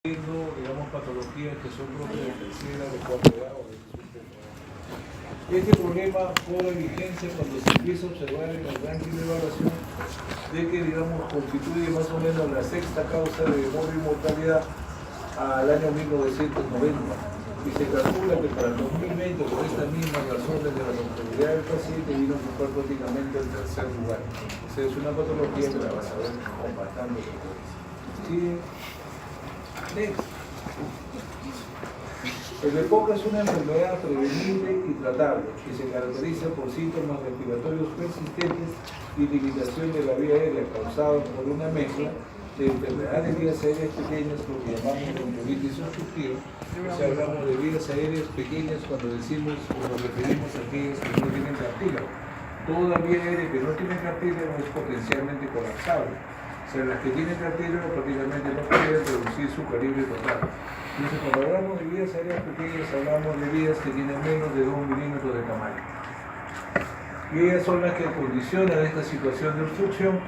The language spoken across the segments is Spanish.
digamos, patologías que son propias de tercera, de cuarta edad o de tercera edad. Este problema cobra vigencia cuando se empieza a observar en el ranking de evaluación de que, digamos, constituye más o menos la sexta causa de muerte y mortalidad al año 1990. Y se calcula que para el 2020, por estas mismas razones de la mortalidad del paciente, vino a ocupar prácticamente el tercer lugar. O sea, es una patología que la vas a ver con bastante frecuencia. ¿Sí? El EPOC es una enfermedad prevenible y tratable que se caracteriza por síntomas respiratorios persistentes y limitación de la vía aérea causada por una mezcla de enfermedades de vías aéreas pequeñas, lo que llamamos bronquiolitis obstructiva. O sea, hablamos de vías aéreas pequeñas cuando decimos o nos referimos a aquellas que no tienen cartílago. Toda vía aérea que no tiene cartílago es potencialmente colapsable. O sea, las que tienen cartílago prácticamente no pueden reducir su calibre total. Entonces, cuando hablamos de vías aéreas pequeñas, hablamos de vías que tienen menos de 2 milímetros de tamaño. Y ellas son las que condicionan esta situación de obstrucción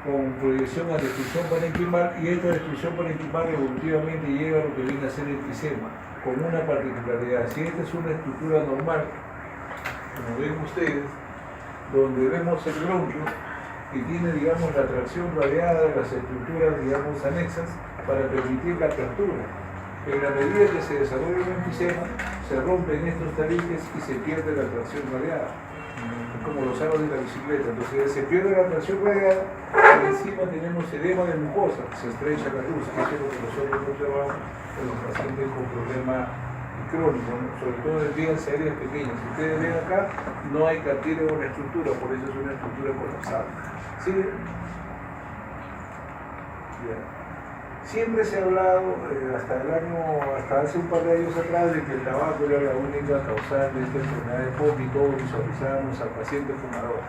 con proyección a destrucción parenquimal, y esta destrucción parenquimal evolutivamente llega a lo que viene a ser el enfisema, con una particularidad. Si esta es una estructura normal, como ven ustedes, donde vemos el bronquio, que tiene, digamos, la tracción radiada de las estructuras, digamos, anexas para permitir la apertura. En la medida que se desarrolla un enfisema, se rompen estos tabiques y se pierde la tracción radiada, como los aros de la bicicleta. Entonces se pierde la tracción radiada y encima tenemos edema de mucosa, se estrecha la luz, que es lo que nosotros observamos en los pacientes con problema crónico, ¿no? Sobre todo en vías aéreas pequeñas. Si ustedes ven acá, no hay cartílago en la estructura, por eso es una estructura colapsable. ¿Sí? Yeah. Siempre se ha hablado, hasta hace un par de años atrás, de que el tabaco era la única causante de esta enfermedad de EPOC y todos visualizábamos al paciente fumador.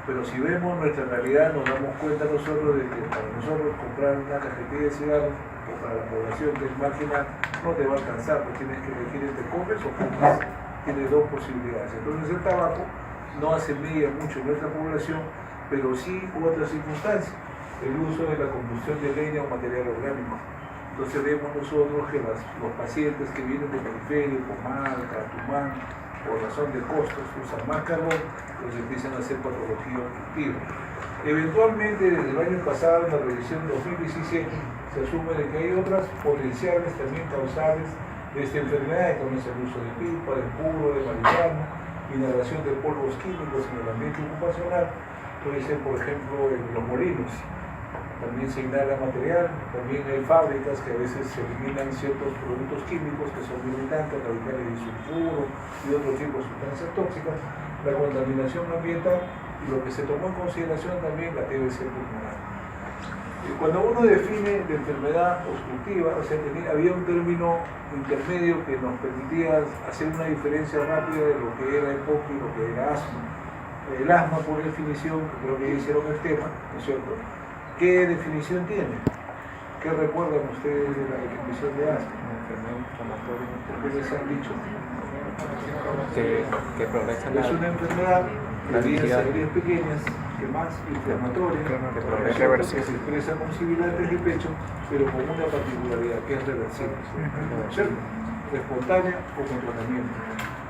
Pero si vemos nuestra realidad, nos damos cuenta nosotros de que para nosotros comprar una cajetilla de cigarros, o para la población que es marginal, no te va a alcanzar, porque tienes que elegir entre comes o fumas. Tienes dos posibilidades. Entonces el tabaco no hace media mucho en nuestra población, pero sí otras circunstancias. El uso de la combustión de leña o material orgánico. Entonces vemos nosotros que los pacientes que vienen de periferia, Comal, Cartumán, por razón de costos, usan más carbón, pues empiezan a hacer patología obstructiva. Eventualmente, desde el año pasado, en la revisión 2017, se asume de que hay otras potenciales también causables de esta enfermedad, como es el uso de pipa, de puro, de marihuana, inhalación de polvos químicos en el ambiente ocupacional, puede ser, por ejemplo, en los molinos. También se inhala material, también hay fábricas que a veces se eliminan ciertos productos químicos que son limitantes, radicales de sulfuro y otro tipo de sustancias tóxicas, la contaminación ambiental y lo que se tomó en consideración también la TBC pulmonar. Cuando uno define la enfermedad obstructiva, o sea, había un término intermedio que nos permitía hacer una diferencia rápida de lo que era EPOC y lo que era asma. El asma, por definición, creo que ya hicieron el tema, ¿no es cierto? ¿Qué definición tiene? ¿Qué recuerdan ustedes de la definición de asma? Una enfermedad inflamatoria. ¿Qué les han dicho? Que progresa Es una enfermedad de vías actividad. aéreas pequeñas, que más inflamatoria, Que progresa que reversible. se expresa con sibilantes de pecho, pero con una particularidad, que es reversible, ¿cierto? Espontánea o con tratamiento.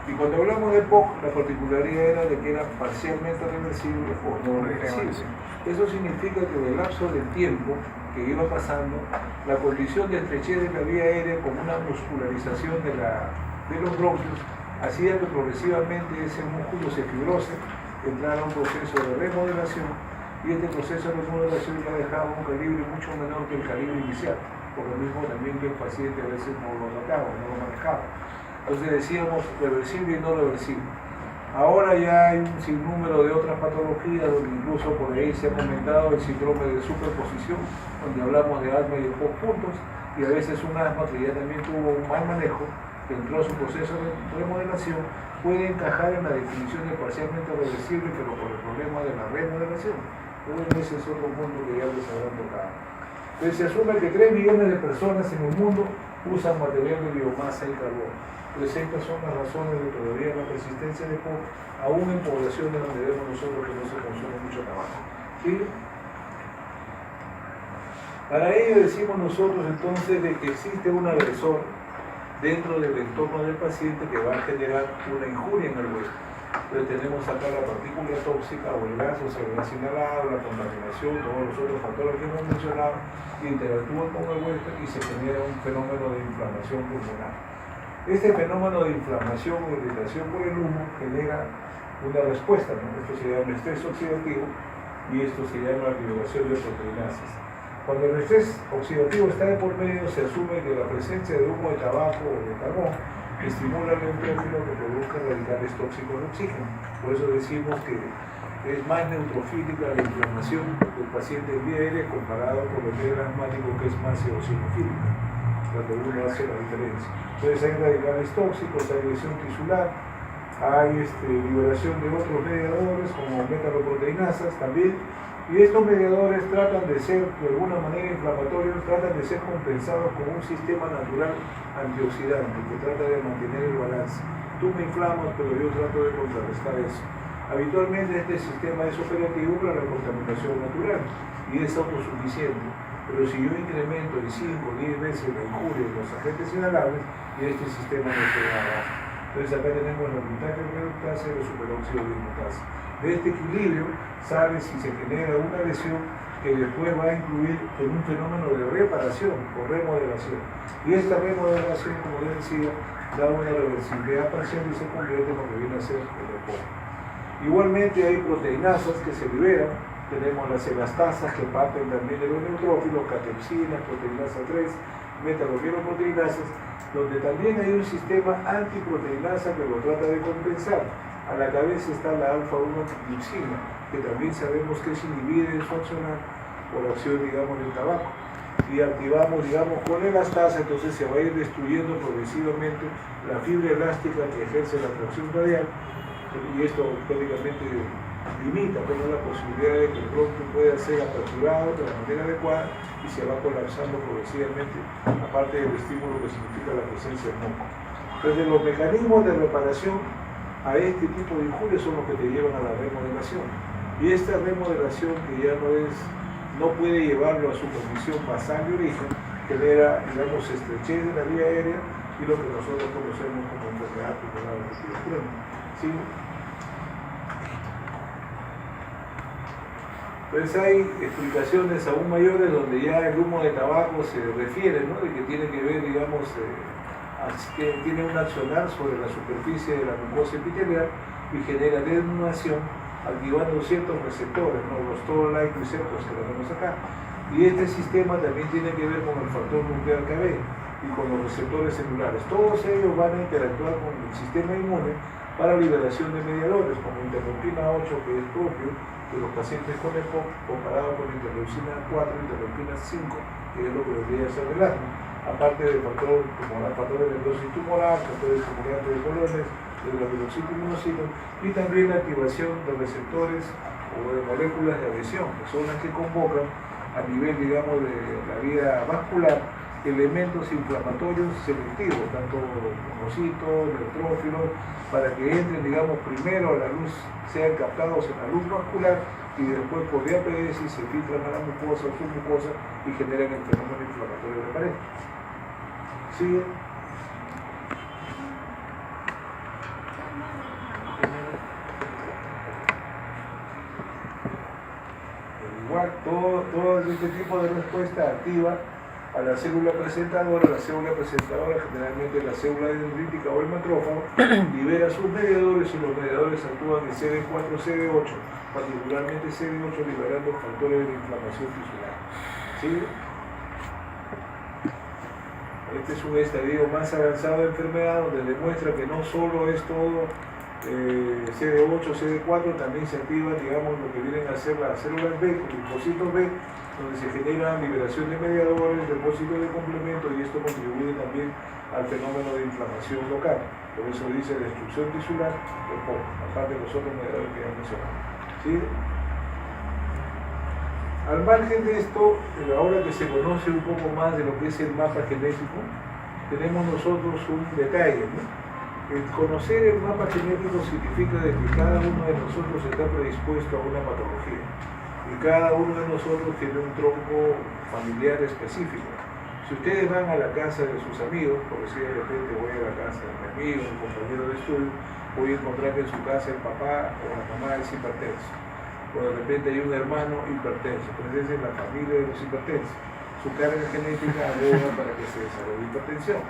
Y cuando hablamos de EPOC, la particularidad era de que era parcialmente reversible o no reversible. Eso significa que en el lapso del tiempo que iba pasando, la condición de estrechez de la vía aérea con una muscularización de los bronquios hacía que progresivamente ese músculo se fibrose, entrara a un proceso de remodelación, y este proceso de remodelación ya dejaba un calibre mucho menor que el calibre inicial, por lo mismo también que el paciente a veces no lo trataba, no lo manejaba. Entonces decíamos reversible y no reversible. Ahora ya hay un sinnúmero de otras patologías, donde incluso por ahí se ha comentado el síndrome de superposición, donde hablamos de asma y de EPOC juntos, y a veces un asma que ya también tuvo un mal manejo, que entró a su proceso de remodelación, puede encajar en la definición de parcialmente reversible, pero por el problema de la remodelación. Entonces ese es otro punto que ya les habrán tocado. Entonces se asume que 3 millones de personas en el mundo usan material de biomasa y carbón. Entonces estas son las razones de todavía la persistencia de EPOC, aún en poblaciones donde vemos nosotros que no se consume mucho tabaco. ¿Sí? Para ello decimos nosotros entonces de que existe un agresor dentro del entorno del paciente que va a generar una injuria en el huésped. Entonces tenemos acá la partícula tóxica o el gas, o sea, el gas inhalado, la contaminación, todos los otros factores que hemos mencionado, interactúan con el huésped y se genera un fenómeno de inflamación pulmonar. Este fenómeno de inflamación o irritación por el humo genera una respuesta, ¿no? Esto se llama estrés oxidativo y esto se llama liberación de proteinasas. Cuando el estrés oxidativo está de por medio, se asume que la presencia de humo de tabaco o de carbón estimula el neutrófilo que produzca radicales tóxicos de oxígeno. Por eso decimos que es más neutrofílica la inflamación del paciente en vía aérea comparado con el del asmático, que es más eosinofílica, cuando uno hace la diferencia. Entonces hay radicales tóxicos, hay lesión tisular, hay liberación de otros mediadores como metaloproteinasas también, y estos mediadores tratan de ser, de alguna manera inflamatorios, tratan de ser compensados con un sistema natural antioxidante que trata de mantener el balance. Tú me inflamas, pero yo trato de contrarrestar eso. Habitualmente este sistema es operativo para la contaminación natural y es autosuficiente, pero si yo incremento de 5 o 10 veces la injuria de los agentes inhalables, y este sistema no se va a dar. Entonces acá tenemos la glutatión reductasa y el superóxido de dismutasa. De este equilibrio sale si se genera una lesión que después va a incluir en un fenómeno de reparación o remodelación. Y esta remodelación, como les decía, da una reversibilidad parcial y se convierte en lo que viene a ser el reposo. Igualmente hay proteinasas que se liberan, tenemos las elastasas que parten también de los neutrófilos, catepsinas, proteinasa 3, metaloproteinasas, donde también hay un sistema antiproteinasa que lo trata de compensar. A la cabeza está la alfa-1-antitrypsina, que también sabemos que es inhibida en su accionar por acción, digamos, del tabaco. Y activamos, digamos, con elastasa, entonces se va a ir destruyendo progresivamente la fibra elástica que ejerce la tracción radial, y esto prácticamente limita la posibilidad de que el bronquio pueda ser aperturado de la manera adecuada y se va colapsando progresivamente, aparte del estímulo que significa la presencia del moco. Entonces los mecanismos de reparación a este tipo de injurias son los que te llevan a la remodelación. Y esta remodelación, que ya no puede llevarlo a su condición basal de origen, genera, digamos, estrechez de la vía aérea y lo que nosotros conocemos como enfermedad pulmonar obstructiva crónica. ¿Sí? Pues hay explicaciones aún mayores donde ya el humo de tabaco se refiere, ¿no? De que tiene que ver, digamos, que tiene un accionar sobre la superficie de la mucosa epitelial y genera desnudación activando ciertos receptores, ¿no? Los toll-like receptors que tenemos acá. Y este sistema también tiene que ver con el factor nuclear KB y con los receptores celulares. Todos ellos van a interactuar con el sistema inmune para liberación de mediadores, como interleucina 8, que es propio de los pacientes con EPOC, comparado con interleucina 4, interleucina 5, que es lo que debería ser el asma, aparte del factor tumoral, factor de necrosis tumoral, factores estimulantes de colones, de la inmunocito, y también la activación de receptores o de moléculas de adhesión, que son las que convocan a nivel, digamos, de la vía vascular, elementos inflamatorios selectivos, tanto monocitos, neutrófilos, para que entren, digamos, primero a la luz, sean captados en la luz vascular y después por diapedesis se filtran a la mucosa o submucosa y generan el fenómeno inflamatorio de pared. ¿Sigue? Igual, todo este tipo de respuesta activa a la célula presentadora generalmente la célula dendrítica o el macrófago, libera sus mediadores y los mediadores actúan en CD4, CD8, particularmente CD8 liberando factores de inflamación tisular. ¿Sí? Este es un estadio más avanzado de enfermedad donde demuestra que no solo es todo CD8, CD4, también se activa, digamos, lo que vienen a ser las células B, linfocitos B, donde se genera liberación de mediadores, depósito de complemento, y esto contribuye también al fenómeno de inflamación local. Por eso dice destrucción tisular, aparte de los otros mediadores que ya mencionamos. ¿Sí? Al margen de esto, ahora que se conoce un poco más de lo que es el mapa genético, tenemos nosotros un detalle, ¿no? El conocer el mapa genético significa de que cada uno de nosotros está predispuesto a una patología. y cada uno de nosotros tiene un tronco familiar específico. Si ustedes van a la casa de sus amigos, por decir de repente voy a la casa de mi amigo, un compañero de estudio, voy a encontrar que en su casa el papá o la mamá es hipertenso, o de repente hay un hermano hipertenso, entonces esa es la familia de los hipertensos. Su carga genética aboga para que se desarrolle hipertensión.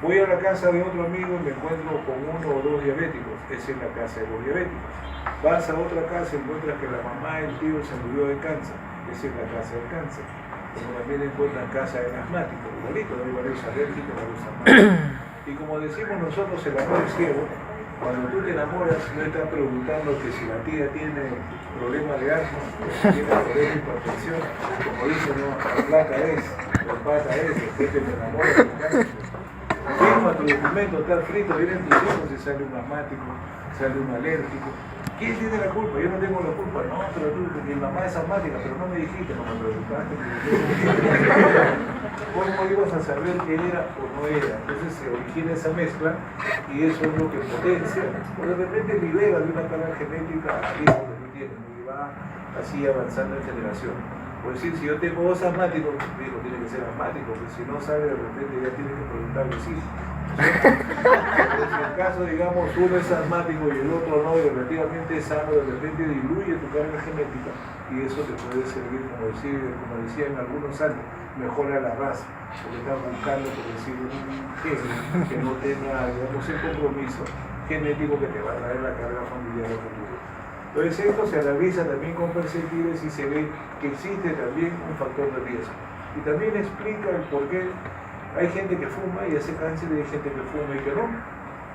Voy a la casa de otro amigo y me encuentro con uno o dos diabéticos, esa es la casa de los diabéticos. Vas a otra casa y encuentras que la mamá y el tío se murió de cáncer, esa es la casa del cáncer. Como también encuentran casa del asmático, igualito, hay varios alérgicos, varios asmáticos. Y como decimos nosotros, el amor es ciego. Cuando tú te enamoras, no estás preguntando que si la tía tiene problema de asma, si tiene problema de hipertensión, como dicen, no, la placa es, la pata es, después que te enamoras, te casas. Firma tu documento, está frito, vienen tus hijos y sale un asmático, sale un alérgico. ¿Quién tiene la culpa? Yo no tengo la culpa. No, pero tú, mi mamá es asmática, pero no me dijiste, no me preguntaste. ¿Cómo ibas a saber qué era o no era? Entonces se origina esa mezcla y eso es lo que potencia, o de repente libera de una carga genética al hijo que tú tienes y va así avanzando en generación. Por decir, si yo tengo dos asmáticos, mi hijo tiene que ser asmático, porque si no sabe, de repente ya tiene que preguntarle sí. Pero si en caso, digamos, uno es asmático y el otro no, y relativamente es sano, de repente diluye tu carga genética y eso te puede servir, como decía en algunos años, mejora la raza, porque estás buscando, por decir, un gen que no tenga, digamos, el compromiso genético que te va a traer la carga familiar del futuro. Entonces esto se analiza también con perceptibles y se ve que existe también un factor de riesgo. Y también explica el por qué hay gente que fuma y hace cáncer y hay gente que fuma y que no.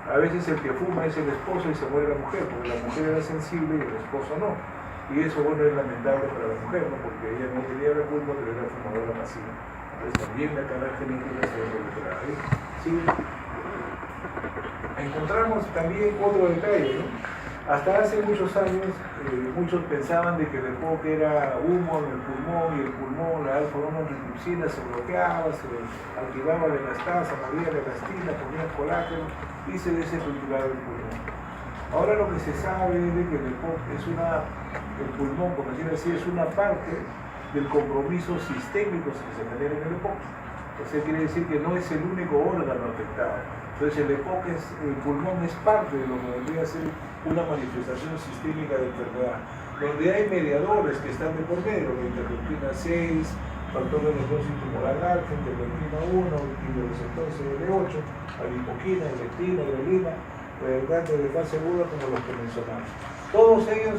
A veces el que fuma es el esposo y se muere la mujer, porque la mujer era sensible y el esposo no. Y eso, bueno, es lamentable para la mujer, ¿no? Porque ella no tenía la culpa, pero era fumadora masiva. Entonces también la carga genética se ve recuperada ahí. ¿Sí? Encontramos también otro detalle, ¿no? Hasta hace muchos años, muchos pensaban de que el EPOC era humo en el pulmón y el pulmón, la alfa-1 antitrypsina se bloqueaba, se activaba la elastasa, moría la elastina, ponía colágeno y se desestructuraba el pulmón. Ahora lo que se sabe es de que el EPOC es el pulmón, por decirlo así, es una parte del compromiso sistémico que se genera en el EPOC. Entonces quiere decir que no es el único órgano afectado. Entonces el pulmón es parte de lo que vendría a ser una manifestación sistémica de enfermedad, donde hay mediadores que están de por medio, la interleuquina 6, factor de necrosis tumoral alfa, interleuquina 1, quimioreceptor CL8, adipoquina, leptina, grelina, reagentes de fase aguda como los que mencionamos. Todos ellos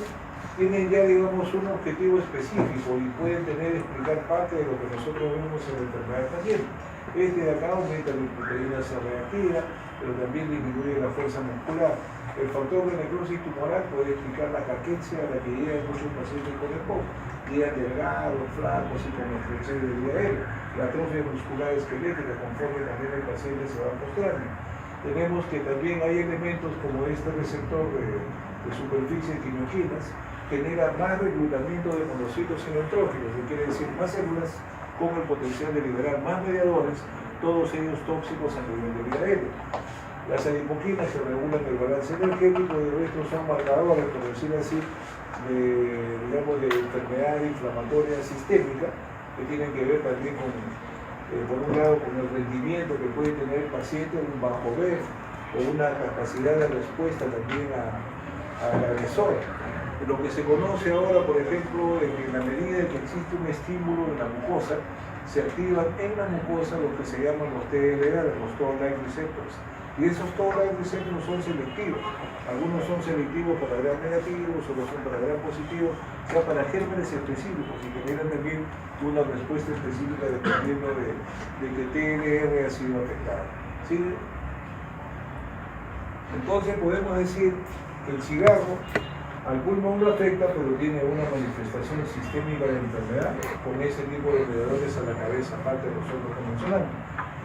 tienen ya, digamos, un objetivo específico y pueden explicar parte de lo que nosotros vemos en la enfermedad también. Este de acá aumenta la proteína C reactiva, pero también disminuye la fuerza muscular. El factor de necrosis tumoral puede explicar la caquencia a la que llegan muchos pacientes con EPOC. Llegan delgados, flacos y con extensión de vía aérea. La atrofia muscular esquelética conforme también el paciente se va postrando. Tenemos que también hay elementos como este receptor de superficie de quimioquinas, genera más reclutamiento de monocitos neutrófilos, que quiere decir más células con el potencial de liberar más mediadores, todos ellos tóxicos a nivel de vida aérea. Las adipoquinas que regulan el balance energético y el resto son marcadores, por decirlo así, de enfermedad inflamatoria sistémica, que tienen que ver también con, por un lado, con el rendimiento que puede tener el paciente, un bajo BEF, o una capacidad de respuesta también al agresor. Lo que se conoce ahora, por ejemplo, en la medida que existe un estímulo en la mucosa, se activan en la mucosa lo que se llaman los TLR, los Toll-like receptors. Y esos Toll-like receptors son selectivos. Algunos son selectivos para gram negativos, otros son para gram positivos, o sea, para gérmenes específicos y generan también una respuesta específica dependiendo de que TLR ha sido afectado. ¿Sí? Entonces podemos decir que el cigarro al pulmón lo afecta, pero tiene una manifestación sistémica de enfermedad con ese tipo de mediadores a la cabeza, aparte de los otros que mencionamos.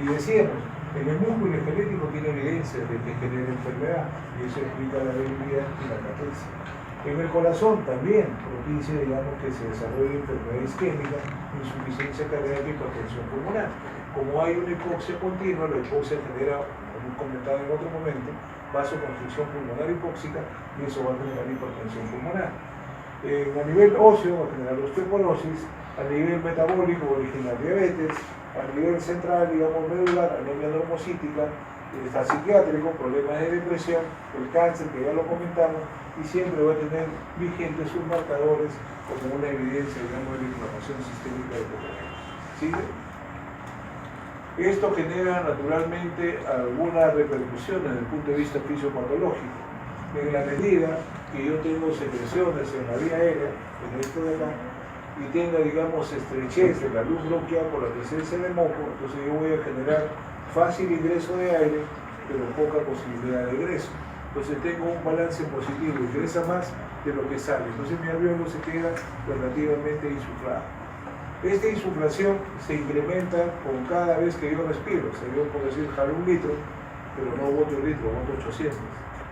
Y decíamos, en el músculo esquelético tiene evidencia de que genera enfermedad, y eso explica la debilidad y la caquencia. En el corazón también propicia, digamos, que se desarrolle enfermedad isquémica, insuficiencia cardíaca y hipertensión pulmonar. Como hay una hipoxia continua, la hipoxia genera, como comentado en otro momento, vasoconstricción pulmonar hipóxica y eso va a generar hipertensión pulmonar. A nivel óseo va a generar osteoporosis, a nivel metabólico va a originar diabetes, a nivel central, digamos, medular, anemia normocítica, está psiquiátrico, problemas de depresión, el cáncer, que ya lo comentamos, y siempre va a tener vigentes sus marcadores como una evidencia, digamos, de la inflamación sistémica del cuerpo. ¿Sigue? Esto genera naturalmente alguna repercusión desde el punto de vista fisiopatológico. En la medida que yo tengo secreciones en la vía aérea, en esto de acá, y tenga, digamos, estrechez de la luz bronquial por la presencia de moco, entonces yo voy a generar fácil ingreso de aire, pero poca posibilidad de egreso. Entonces tengo un balance positivo, ingresa más de lo que sale. Entonces mi alveolo se queda relativamente insuflado. Esta insuflación se incrementa con cada vez que yo respiro. O sea, yo puedo decir jalo 1 litro, pero no boto 1 litro, boto 800.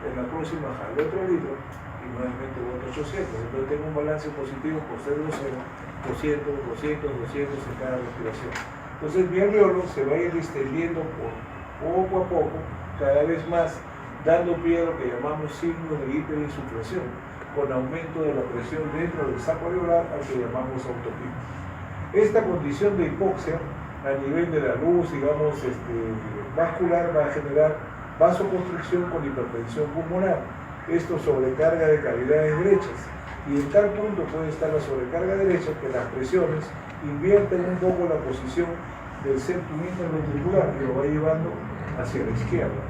En la próxima jalo otro litro y nuevamente boto 800. Entonces tengo un balance positivo por ser grosero, 200, 200, 200 en cada respiración. Entonces mi alveolo se va a ir distendiendo poco a poco, cada vez más, dando pie a lo que llamamos signos de hiperinsuflación, con aumento de la presión dentro del saco alveolar, al que llamamos autopico. Esta condición de hipoxia, a nivel de la luz, digamos, vascular, va a generar vasoconstricción con hipertensión pulmonar. Esto sobrecarga de cavidades derechas. Y en tal punto puede estar la sobrecarga derecha que las presiones invierten un poco la posición del septum interventricular y lo va llevando hacia la izquierda.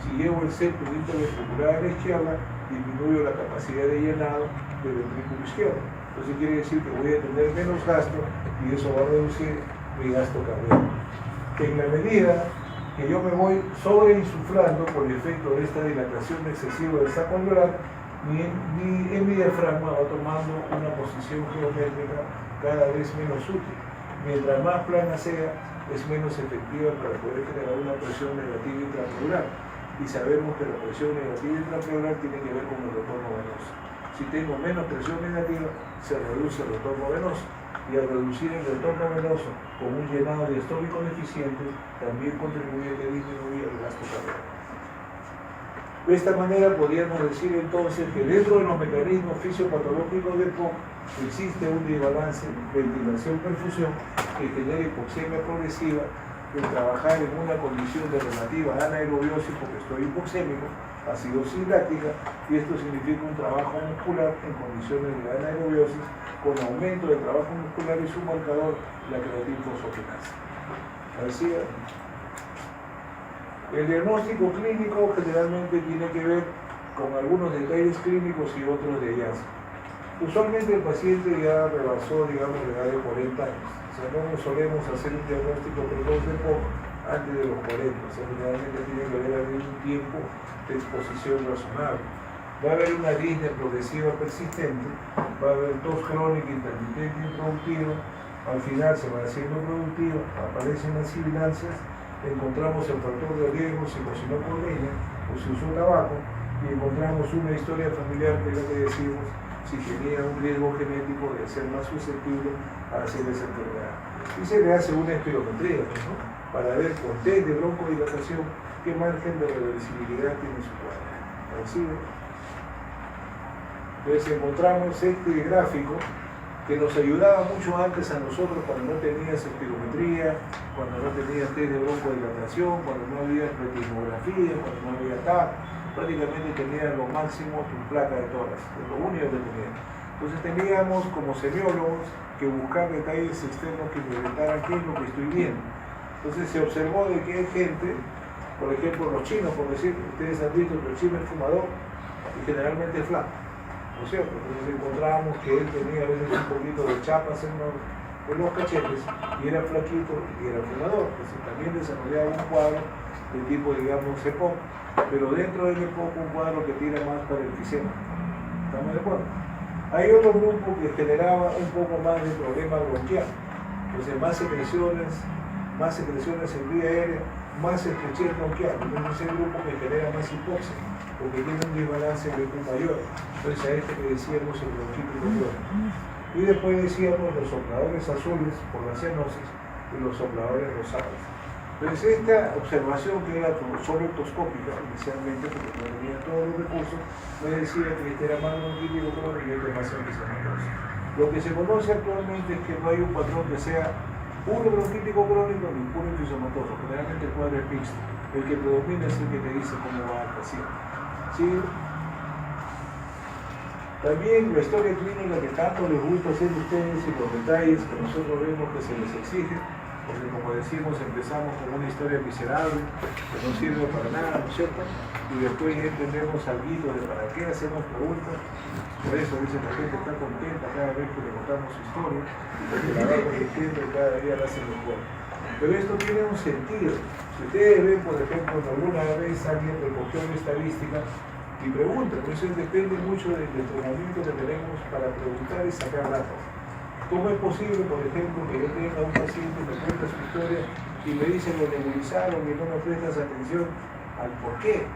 Si llevo el septum interventricular a la izquierda, disminuyo la capacidad de llenado del ventrículo izquierdo. Entonces quiere decir que voy a tener menos gasto y eso va a reducir mi gasto cardíaco. En la medida que yo me voy sobreinsuflando por el efecto de esta dilatación excesiva del saco alveolar, mi diafragma va tomando una posición geométrica cada vez menos útil. Mientras más plana sea, es menos efectiva para poder generar una presión negativa intrapleural. Y sabemos que la presión negativa intrapleural tiene que ver con el retorno venoso. Si tengo menos presión negativa, se reduce el retorno venoso. Y al reducir el retorno venoso con un llenado diastólico deficiente, también contribuye a disminuir el gasto cardíaco. De esta manera podríamos decir entonces que dentro de los mecanismos fisiopatológicos del POC existe un desbalance ventilación-perfusión que genera hipoxemia progresiva, el trabajar en una condición de relativa anaerobiosis porque estoy hipoxémico, acidosis láctica, y esto significa un trabajo muscular en condiciones de anaerobiosis con aumento del trabajo muscular y su marcador, la creatinfosforinasa. Así es. El diagnóstico clínico generalmente tiene que ver con algunos detalles clínicos y otros de hallazgo. Usualmente el paciente ya rebasó, digamos, la edad de 40 años. O sea, no solemos hacer un diagnóstico precoz de POC antes de los 40. O sea, generalmente tiene que haber habido un tiempo de exposición razonable. Va a haber una disnea progresiva persistente, va a haber tos crónica, intermitente y improductiva, al final se va haciendo productiva, aparecen las sibilancias, encontramos el factor de riesgo psicosinocordenia o si usó tabaco y encontramos una historia familiar que es lo que decimos si tenía un riesgo genético de ser más susceptible a hacer esa enfermedad. Y se le hace una espirometría, ¿no? Para ver con test de broncodilatación qué margen de reversibilidad tiene su cuadro. Así es. Entonces encontramos este gráfico que nos ayudaba mucho antes a nosotros cuando no tenías espirometría, cuando no tenías test de broncodilatación, cuando no había retinografía, cuando no había TAC, prácticamente tenías lo máximo tu placa de tórax, es lo único que tenías. Entonces teníamos como semiólogos que buscar detalles externos que me inventaran qué es lo que estoy viendo. Entonces se observó de que hay gente, por ejemplo los chinos, por decir, ustedes han visto que el chino es fumador y generalmente es flaco. ¿No es cierto? Entonces encontrábamos que él tenía a veces un poquito de chapas en los cachetes y era flaquito y era fumador. Entonces también desarrollaba un cuadro de tipo, digamos, EPOC, pero dentro del EPOC un cuadro que tira más para el enfisema. ¿Estamos de acuerdo? Hay otro grupo que generaba un poco más de problema bronquial. Entonces más secreciones en vía aérea, más estrechez bronquial. Entonces es el grupo que genera más hipoxia, porque tiene un desbalance mayor. Entonces a este que decíamos el bronquito interior. Y después decíamos los sopladores azules por la cianosis y los sopladores rosados. Entonces esta observación que era solo endoscópica, inicialmente, porque no tenía todos los recursos, me decía que este era más bronquítico crónico y este más enfisematoso. Lo que se conoce actualmente es que no hay un patrón que sea puro bronquítico crónico ni puro enfisomatoso. Generalmente el cuadro es mixto. El que predomina es el que te dice cómo va el paciente. ¿Sí? También la historia clínica que tanto les gusta hacer a ustedes y los detalles que nosotros vemos que se les exige, porque como decimos, empezamos con una historia miserable que no sirve para nada, ¿no es cierto? Y después ya entendemos algo de para qué hacemos preguntas. Por eso dice la gente está contenta cada vez que le contamos su historia, porque la va convirtiendo y cada día la hace mejor. Pero esto tiene un sentido. Si ustedes ven, por ejemplo, alguna vez alguien recogió una estadística y pregunta, entonces depende mucho del entrenamiento que tenemos para preguntar y sacar datos. ¿Cómo es posible, por ejemplo, que yo tenga un paciente que me cuenta su historia y me dice lo nebulizaron y no me prestas atención al por qué?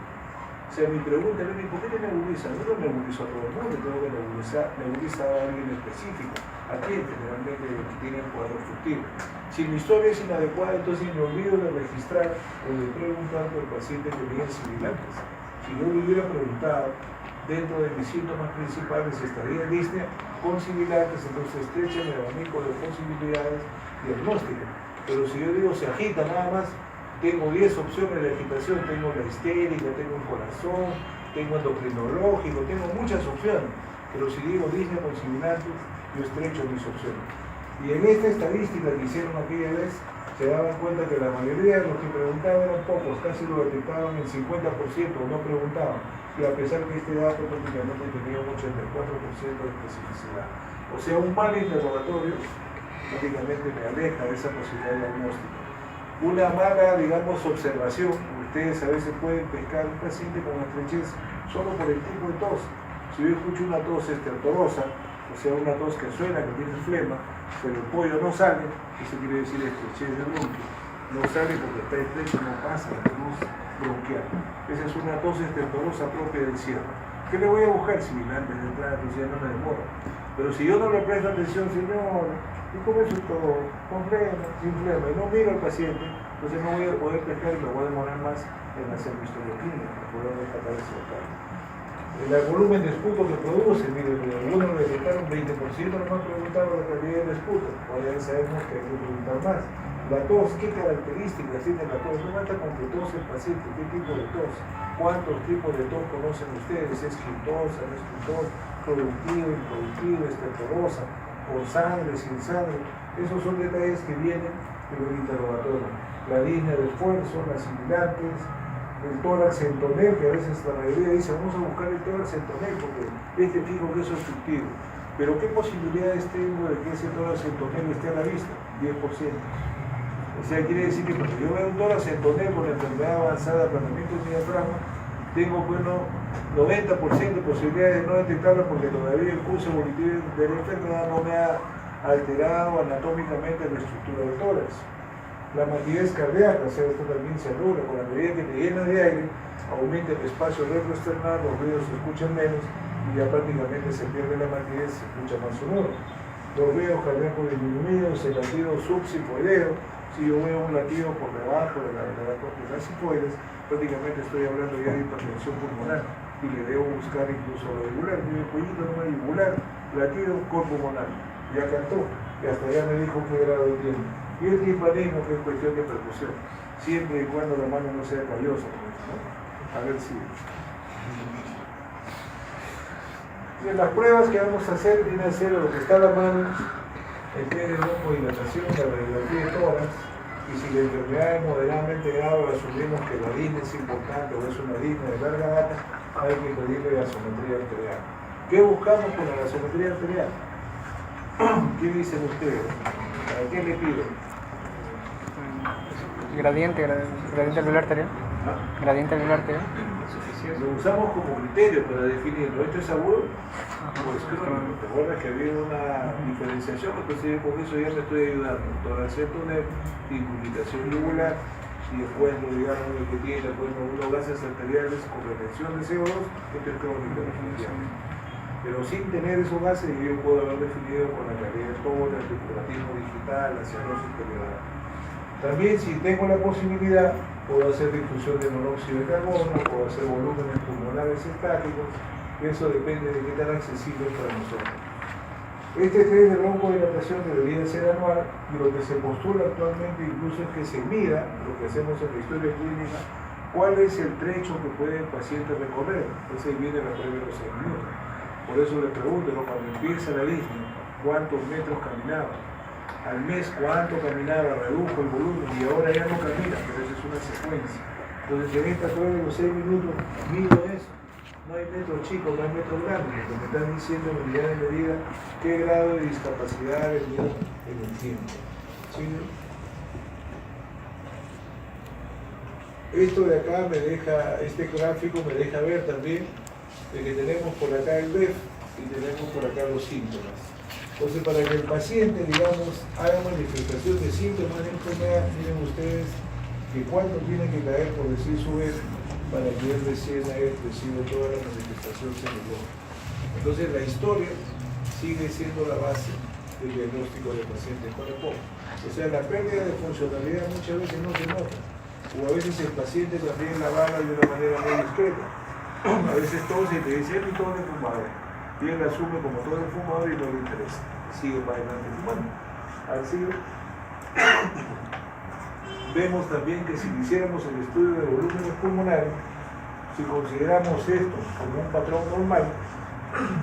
O sea, mi pregunta es, ¿por qué te nebulizan? Yo no nebulizo a todo el mundo, tengo que nebulizar a alguien específico, a quien generalmente tiene el cuadro obstructivo. Si mi historia es inadecuada, entonces me olvido de registrar o de preguntar por el paciente que tenía sibilantes. Si yo le hubiera preguntado dentro de mis síntomas principales estaría en disnea con sibilantes, entonces estrechan el abanico de posibilidades diagnósticas. Pero si yo digo se agita nada más, tengo 10 opciones de agitación, tengo la histérica, tengo el corazón, tengo endocrinológico, tengo muchas opciones. Pero si digo disnea con sibilantes, yo estrecho mis opciones. Y en esta estadística que hicieron aquella vez, se daban cuenta que la mayoría de los que preguntaban eran pocos, casi lo detectaban el 50% o no preguntaban. Y a pesar que este dato prácticamente tenía un 84% de especificidad. O sea, un mal interrogatorio prácticamente me aleja de esa posibilidad diagnóstica. Una mala, digamos, observación, ustedes a veces pueden pescar un paciente con estrechez solo por el tipo de tos. Si yo escucho una tos estertorosa, o sea, una tos que suena, que tiene flema, pero el pollo no sale, eso quiere decir estrechez de bronquio. No sale porque está estrecho, no pasa la tos bronquial. Esa es una tos estertorosa propia del cierre. ¿Qué le voy a buscar? Sibilantes de entrada, pues ya no me demora. Pero si yo no le presto atención, señor, ¿y cómo es todo? Con flema, sin flema, y no miro al paciente, entonces no voy a poder pescar y me voy a demorar más en hacer mi historia clínica, para poder destacar ese detalle. El volumen de esputo que produce, mire, algunos le detectaron 20%, no me han preguntado la calidad del esputo, ahora ya sabemos que hay que preguntar más. La tos, ¿qué características tiene la tos? No basta con que tos el paciente, ¿qué tipo de tos? ¿Cuántos tipos de tos conocen ustedes? ¿Es quintosa, no es quintosa, productiva, improductiva, estertorosa, con sangre, sin sangre? Esos son detalles que vienen en el interrogatorio. La disnea de esfuerzo, las sibilantes, el tórax entonel, que a veces la mayoría dice vamos a buscar el tórax entonel porque este fijo que es obstructivo. Pero ¿qué posibilidades tengo de que ese tórax entonel esté a la vista? 10%. O sea, quiere decir que cuando yo veo un tórax entonel con enfermedad avanzada, aplanamiento de diafragma, tengo 90% de posibilidades de no detectarla porque todavía el curso evolutivo de la enfermedad no me ha alterado anatómicamente la estructura del tórax. La matidez cardíaca, o sea, esto también se anula, con la medida que te llenas de aire, aumenta el espacio retroesternal, los ruidos se escuchan menos y ya prácticamente se pierde la matidez, se escucha más sonoro. Los ruidos cardíacos disminuidos, el latido subsifoideo, si yo veo un latido por debajo de las sifoides, prácticamente estoy hablando ya de hipertensión pulmonar y le debo buscar incluso lo yugular, mi cuellito no hay yugular, latido pulmonar, ya cantó y hasta ya me dijo qué grado tiene. Y el timpanismo, que es cuestión de percusión, siempre y cuando la mano no sea callosa, ¿no? A ver si. Bien, las pruebas que vamos a hacer vienen a ser lo que está a la mano, el pie de bronco-dilatación, la radiografía de tórax, y si la enfermedad es moderadamente grave, asumimos que la disnea es importante o es una disnea de larga data, hay que pedirle gasometría arterial. ¿Qué buscamos con la gasometría arterial? ¿Qué dicen ustedes? ¿A qué le piden? Gradiente alveolar arterial. ¿Ah? Gradiente alveolar arterial. Lo usamos como criterio para definirlo. ¿Esto es agudo? Pues crónico. ¿Te acuerdas que había una diferenciación? Entonces con eso ya me estoy ayudando. Toracétone, incomunicación yugular, y después lo digamos el que tiene unos gases arteriales con retención de CO2, esto es crónico definitivamente. Pero sin tener esos gases yo puedo haber definido con la calidad de tórax, el curativo digital, la cianosis peligrada. También, si tengo la posibilidad, puedo hacer difusión de monóxido de carbono, puedo hacer volúmenes pulmonares estáticos, eso depende de qué tan accesible es para nosotros. Este test de broncodilatación debería ser anual y lo que se postula actualmente incluso es que se mida, lo que hacemos en la historia clínica, cuál es el trecho que puede el paciente recorrer. Entonces ahí viene la prueba de los 6 minutos. Por eso le pregunto, ¿no? Cuando empieza la disney, ¿cuántos metros caminaba? Al mes, ¿cuánto caminaba? Redujo el volumen y ahora ya no camina, pero esa es una secuencia. Entonces en esta prueba de los 6 minutos mido eso. No hay metros chicos, no hay metros grandes. Lo que me están diciendo en unidad de medida qué grado de discapacidad ha venido en el tiempo. ¿Sí? Esto de acá me deja, este gráfico me deja ver también de que tenemos por acá el BEF y tenemos por acá los síntomas. Entonces, para que el paciente, digamos, haga manifestación de síntomas de enfermedad, miren ustedes que cuánto tiene que caer por decir su BEF para que él recién haya recibido toda la manifestación semiológica. Entonces, la historia sigue siendo la base del diagnóstico de pacientes con EPOC. O sea, la pérdida de funcionalidad muchas veces no se nota. O a veces el paciente también la avala de una manera muy discreta. A veces todos se te dicen, y todo de fumador. Y él asume como todo el fumador y no le interesa. Sigue para adelante fumando. Así vemos también que si hiciéramos el estudio de volúmenes pulmonares, si consideramos esto como un patrón normal,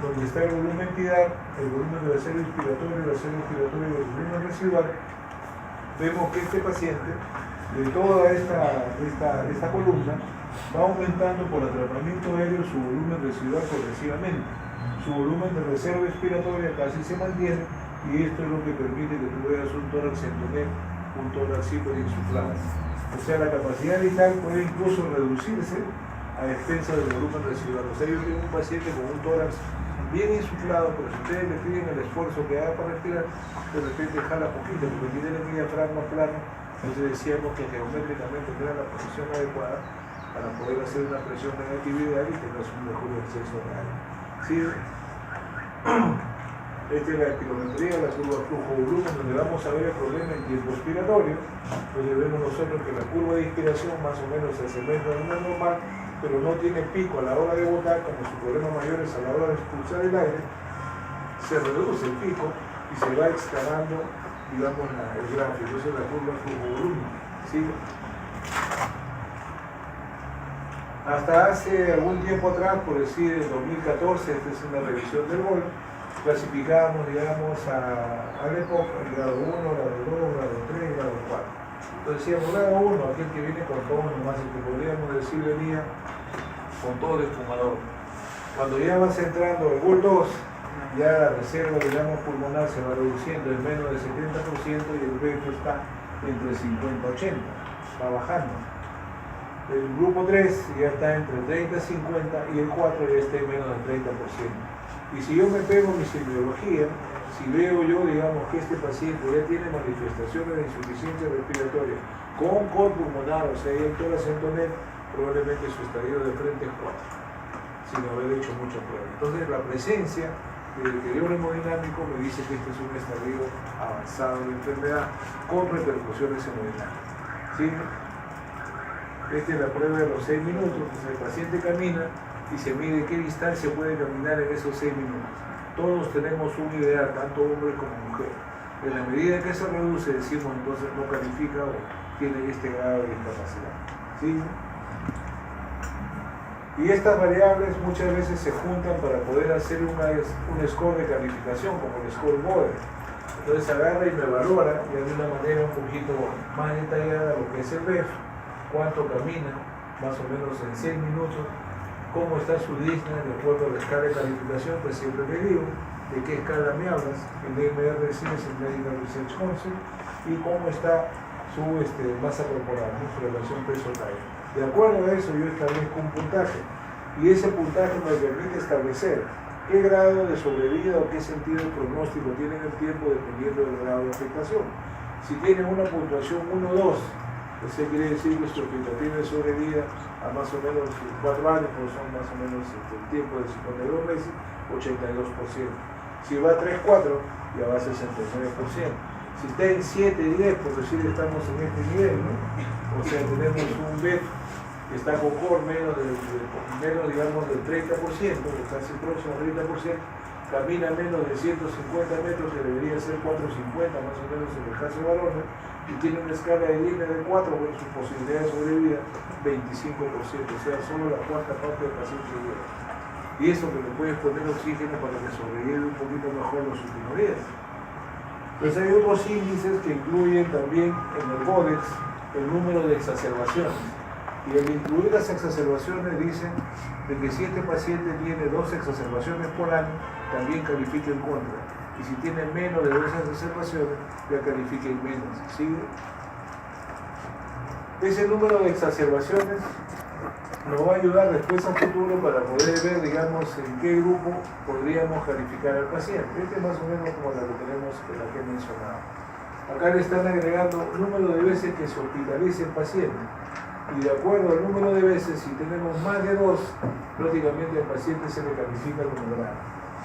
donde está el volumen tidal, el volumen de la célula inspiratoria, la célula inspiratoria y el volumen residual, vemos que este paciente, de toda esta columna, va aumentando por atrapamiento aéreo su volumen residual progresivamente. Su volumen de reserva respiratoria casi se mantiene y esto es lo que permite que tú veas un tórax entonel, un tórax hiperinsuflado. O sea, la capacidad vital puede incluso reducirse a expensas del volumen residual. O sea, yo tengo un paciente con un tórax bien insuflado, pero si ustedes le piden el esfuerzo que haga para respirar, de repente jala poquito, porque tiene el diafragma plano. Entonces decíamos que geométricamente tenga la posición adecuada para poder hacer una presión negatividad y tener un mejor exceso real. ¿Sí? Esta es la espirometría, la curva flujo-volumen, donde vamos a ver el problema en tiempo expiratorio. Entonces vemos nosotros que la curva de inspiración más o menos se asemeja a una normal, pero no tiene pico a la hora de botar, como su problema mayor es a la hora de expulsar el aire, se reduce el pico y se va excavando, digamos, el gráfico. Esa es la curva flujo-volumen. ¿Sí? Hasta hace algún tiempo atrás, por decir en 2014, esta es una revisión del GOL, clasificábamos, digamos, al EPOC, el grado 1, grado 2, grado 3, grado 4. Entonces decíamos, grado 1, aquel que viene con todo, nomás el que podríamos decir venía con todo el fumador. Cuando ya vas entrando al GOL 2, ya la reserva, digamos, pulmonar se va reduciendo en menos del 70% y el BEF está entre 50 y 80, va bajando. El grupo 3 ya está entre 30 y 50 y el 4 ya está en menos del 30%. Y si yo me pego mi semiología, si veo yo, digamos, que este paciente ya tiene manifestaciones de insuficiencia respiratoria con cor pulmonar, o sea, ya el tórax entonel, probablemente su estadio de frente es 4, sin haber hecho mucha prueba. Entonces, la presencia del deterioro hemodinámico me dice que este es un estadio avanzado de enfermedad con repercusiones hemodinámicas. ¿Sí? Esta es la prueba de los 6 minutos, entonces el paciente camina y se mide qué distancia puede caminar en esos 6 minutos. Todos tenemos un ideal, tanto hombre como mujer. En la medida que se reduce, decimos entonces no califica o tiene este grado de discapacidad. ¿Sí? Y estas variables muchas veces se juntan para poder hacer un score de calificación, como el score Bode. Entonces agarra y me valora y de una manera un poquito más detallada lo que es el BEF, cuánto camina, más o menos en 100 minutos, cómo está su Disney de acuerdo a la escala de calificación, pues siempre me digo de qué escala me hablas, el MRC es el Medical Research Council, y cómo está su masa corporal, su relación peso-talla. De acuerdo a eso yo establezco un puntaje, y ese puntaje me permite establecer qué grado de sobrevida o qué sentido de pronóstico tiene en el tiempo dependiendo del grado de afectación. Si tiene una puntuación 1-2, eso quiere decir que su expectativa de sobrevida a más o menos 4 años, pues son más o menos el tiempo de 52 meses, 82%. Si va a 3-4, ya va a 69%. Si está en 7, 10, por decir estamos en este nivel, ¿no? O sea, tenemos un BEP que está con core menos, digamos, del 30%, o casi próximo al 30%, camina menos de 150 metros, que debería ser 450 más o menos en el caso de varones, y tiene una escala de línea de 4, bueno, su posibilidad de sobrevida 25%, o sea, solo la cuarta parte del paciente llega. Y eso que le puedes poner oxígeno para que sobreviva un poquito mejor los últimos días. Pues hay otros índices que incluyen también en el Codex el número de exacerbaciones. Y al incluir las exacerbaciones dicen de que si este paciente tiene 2 exacerbaciones por año, también califica en contra. Y si tiene menos de 2 exacerbaciones, ya califica en menos. ¿Sigue? Ese número de exacerbaciones nos va a ayudar después a futuro para poder ver, digamos, en qué grupo podríamos calificar al paciente. Este es más o menos como la que tenemos, la que he mencionado. Acá le están agregando número de veces que se hospitalice el paciente. Y de acuerdo al número de veces, si tenemos más de 2, prácticamente al paciente se le califica como grave.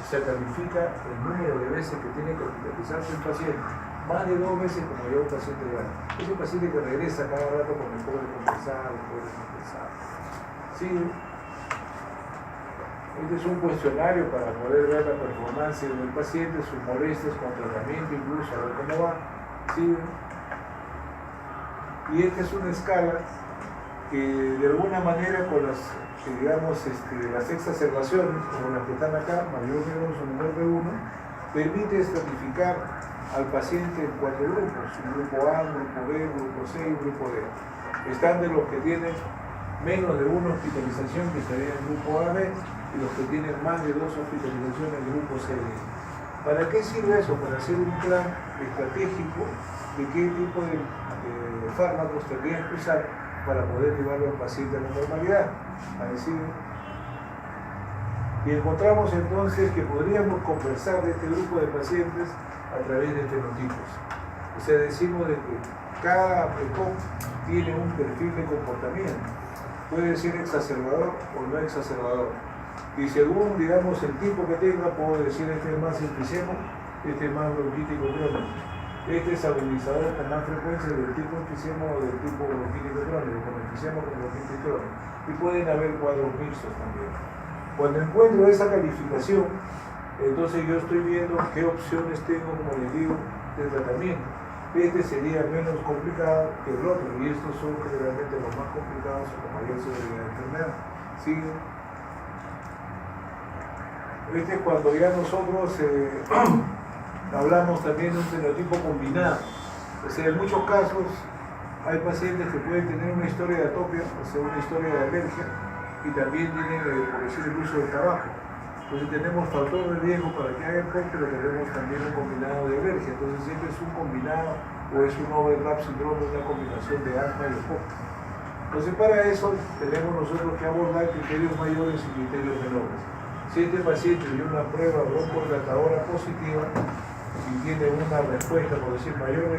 Se califica el número de veces que tiene que hospitalizarse el paciente. Más de 2 veces como ya un paciente grave. Es un paciente que regresa cada rato con el pobre compensado, el pobre compensado. Sí, este es un cuestionario para poder ver la performance del paciente, sus molestias con tratamiento, incluso a ver cómo va. Sí. Y esta es una escala que de alguna manera con las, digamos, las exacerbaciones, como las que están acá, mayor de 2 o menor de 1, permite estratificar al paciente en 4 grupos, un grupo A, un grupo B, un grupo C y un grupo D. Están de los que tienen menos de 1 hospitalización, que estaría en el grupo AB, y los que tienen más de 2 hospitalizaciones en el grupo CD. ¿Para qué sirve eso? Para hacer un plan estratégico de qué tipo de fármacos tendría que usar para poder llevarlo al paciente a la normalidad. Y encontramos entonces que podríamos conversar de este grupo de pacientes a través de fenotipos. O sea, decimos de que cada ECOG tiene un perfil de comportamiento. Puede ser exacerbador o no exacerbador. Y según, digamos, el tipo que tenga, puedo decir este es más enfisema, este es más bronquítico crónico. Este es agudizador con más frecuencia del tipo enfisema o del tipo bronquítico crónico, con enfisema con bronquitis crónico. Y pueden haber cuadros mixtos también. Cuando encuentro esa calificación, entonces yo estoy viendo qué opciones tengo, como les digo, de tratamiento. Este sería menos complicado que el otro, y estos son generalmente los más complicados o con mayor severidad de enfermedad. ¿Sí? Este es cuando ya nosotros hablamos también de un fenotipo combinado. O sea, en muchos casos hay pacientes que pueden tener una historia de atopia, o sea, una historia de alergia, y también tienen, por decir, el uso del tabaco. Entonces tenemos factor de riesgo para que haga el POC, pero tenemos también un combinado de alergia. Entonces siempre es un combinado o es un overlap síndrome, una combinación de asma y POC. Entonces para eso tenemos nosotros que abordar criterios mayores y criterios menores. Si este paciente dio una prueba broncodilatadora positiva y tiene una respuesta, por decir, mayor